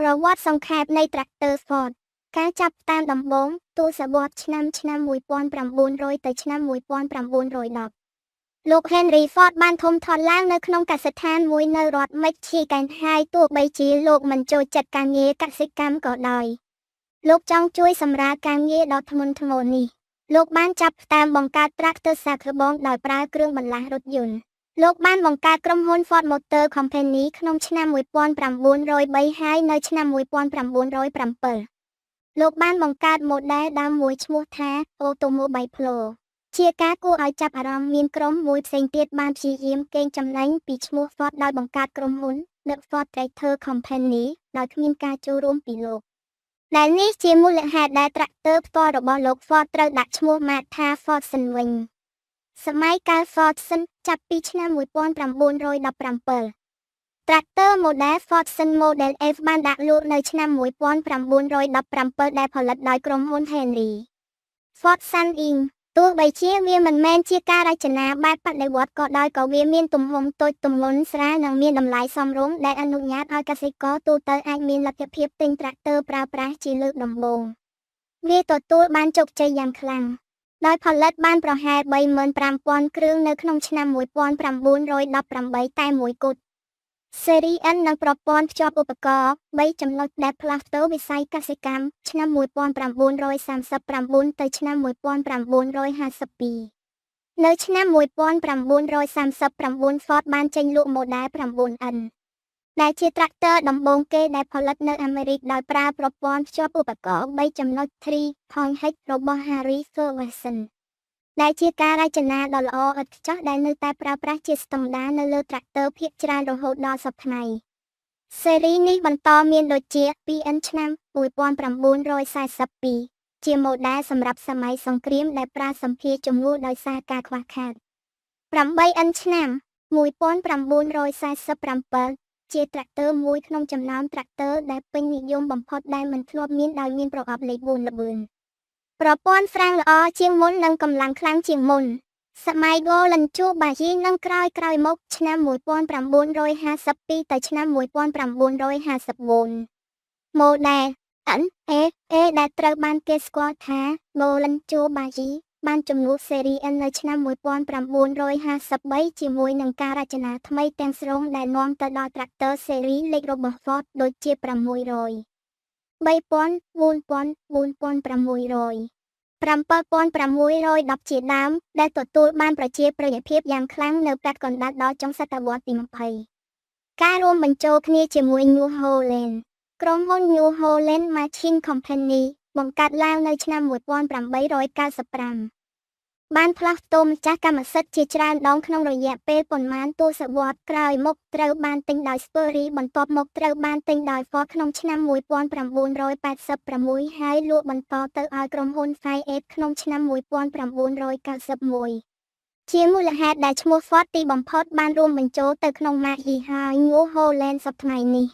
ប្រវត្តិសង្ខេបនៃត្រាក់ទ័រ Ford ការចាប់ផ្ដើមដំបូងទសវត្សរ៍ឆ្នាំ1900ទៅឆ្នាំ1910 លោក Henry Ford បានធំធាត់ឡើងនៅក្នុងកសិដ្ឋានមួយនៅរដ្ឋ Michigan ហើយទោះបីជាលោកមិនចូលចិត្តការងារកសិកម្មក៏ដោយលោកចង់ជួយសម្រាលការងារដ៏ធ្ងន់ធ្ងរនេះលោកបានចាប់ផ្ដើមបង្កើតត្រាក់ទ័រសាកល្បងដោយប្រើគ្រឿងបន្លាស់រថយន្តលោកបានបង្កើតក្រុមហ៊ុន Ford Motor Company ក្នុងឆ្នាំ1903ហើយនៅឆ្នាំ1907លោកបានបង្កើតម៉ូដែលដើមមួយឈ្មោះថា Automobile Pro ជាការគួរឲ្យចាប់អារម្មណ៍មានក្រុមមួយផ្សេងទៀតបានព្យាយាមកេងចំណេញពីឈ្មោះ Ford ដោយបង្កើតក្រុមហ៊ុន The Ford Tractor Company ដោយគ្មានការចូលរួមពីលោកដែលនេះជាមូលហេតុដែលត្រាក់ទ័រផ្ទាល់របស់លោក Ford ត្រូវដាក់ឈ្មោះម៉ាកថា Fordson វិញសម័យកាល Fordson ចាប់ពីឆ្នាំ1917ត្រាក់ទ័រ Model Fordson Model F បានដាក់លក់នៅឆ្នាំ1917ដែលផលិតដោយក្រុមហ៊ុន Henry Fordson Inc. ទោះបីជាវាមិនមែនជាការរចនាបែបបដិវត្តន៍ក៏ដោយក៏វាមានទំហំតូចទម្ងន់ស្រាលនិងមានតម្លៃសមរម្យដែលអនុញ្ញាតឲ្យកសិករទូទៅអាចមានលទ្ធភាពទិញត្រាក់ទ័រប្រើប្រាស់ជាលើកដំបូងវាទទួលបានជោគជ័យយ៉ាងខ្លាំងដោយផលិតបានប្រហែល 35,000 គ្រឿងនៅក្នុងឆ្នាំ1918តែមួយគត់ស៊េរី N និងប្រព័ន្ធភ្ជាប់ឧបករណ៍3ចំណុចដែលផ្លាស់ប្តូរវិស័យកសិកម្មឆ្នាំ1939ទៅឆ្នាំ1952នៅឆ្នាំ1939 Ford បានចេញលក់ម៉ូដែល 9N ដែលជាត្រាក់ទ័រដំបូងគេដែលផលិតនៅអាមេរិកដោយប្រើប្រព័ន្ធភ្ជាប់ឧបករណ៍3ចំណុច 3.H របស់ Harry Ferguson ដែលជាការរចនាដ៏ល្អឥតខ្ចោះដែលនៅតែប្រើប្រាស់ជាស្តង់ដារនៅលើត្រាក់ទ័រភាគច្រើនរហូតដល់សព្វថ្ងៃស៊េរីនេះបន្តមានដូចជា 2N ឆ្នាំ1942ជាម៉ូដែលសម្រាប់សម័យសង្គ្រាមដែលប្រើសម្ភារជំនួសដោយសារការខ្វះខាត 8N ឆ្នាំ1947ជាត្រាក់ទ័រមួយក្នុងចំណោមត្រាក់ទ័រដែលពេញនិយមបំផុតដែលមិនធ្លាប់មានដោយមានប្រអប់លេខ4ល្បឿនប្រព័ន្ធហ្វ្រាំងល្អជាងមុននិងកម្លាំងខ្លាំងជាងមុនសម័យ Golden Jubilee និងក្រោយៗមកឆ្នាំ1952ទៅឆ្នាំ1954ម៉ូដែល NAA ដែលត្រូវបានគេស្គាល់ថា Golden Jubilee បានជំនួសស៊េរី N នៅឆ្នាំ1953ជាមួយនឹងការរចនាថ្មីទាំងស្រុងដែលនាំទៅដល់ត្រាក់ទ័រស៊េរីលេខរបស់ Ford ដូចជា600 3000 4600 7610ជាដើមដែលទទួលបានប្រជាប្រិយភាពយ៉ាងខ្លាំងនៅពាក់កណ្ដាលដល់ចុងសតវត្សទី20ការរួមបញ្ចូលគ្នាជាមួយ New Holland ក្រុមហ៊ុន New Holland Machine Company បង្កើតឡើងនៅឆ្នាំ1895បានផ្លាស់ប្តូរម្ចាស់កម្មសិទ្ធិជាច្រើនដងក្នុងរយៈពេលប៉ុន្មានទសវត្សរ៍ក្រោយមកត្រូវបានទិញដោយ Sperry បន្ទាប់មកត្រូវបានទិញដោយ Ford ក្នុងឆ្នាំ1986ហើយលក់បន្តទៅឲ្យក្រុមហ៊ុន Fiat ក្នុងឆ្នាំ1991ជាមូលហេតុដែលឈ្មោះ Ford ទីបំផុតបានរួមបញ្ចូលទៅក្នុងម៉ាកយីហោ New Holland សព្វថ្ងៃនេះ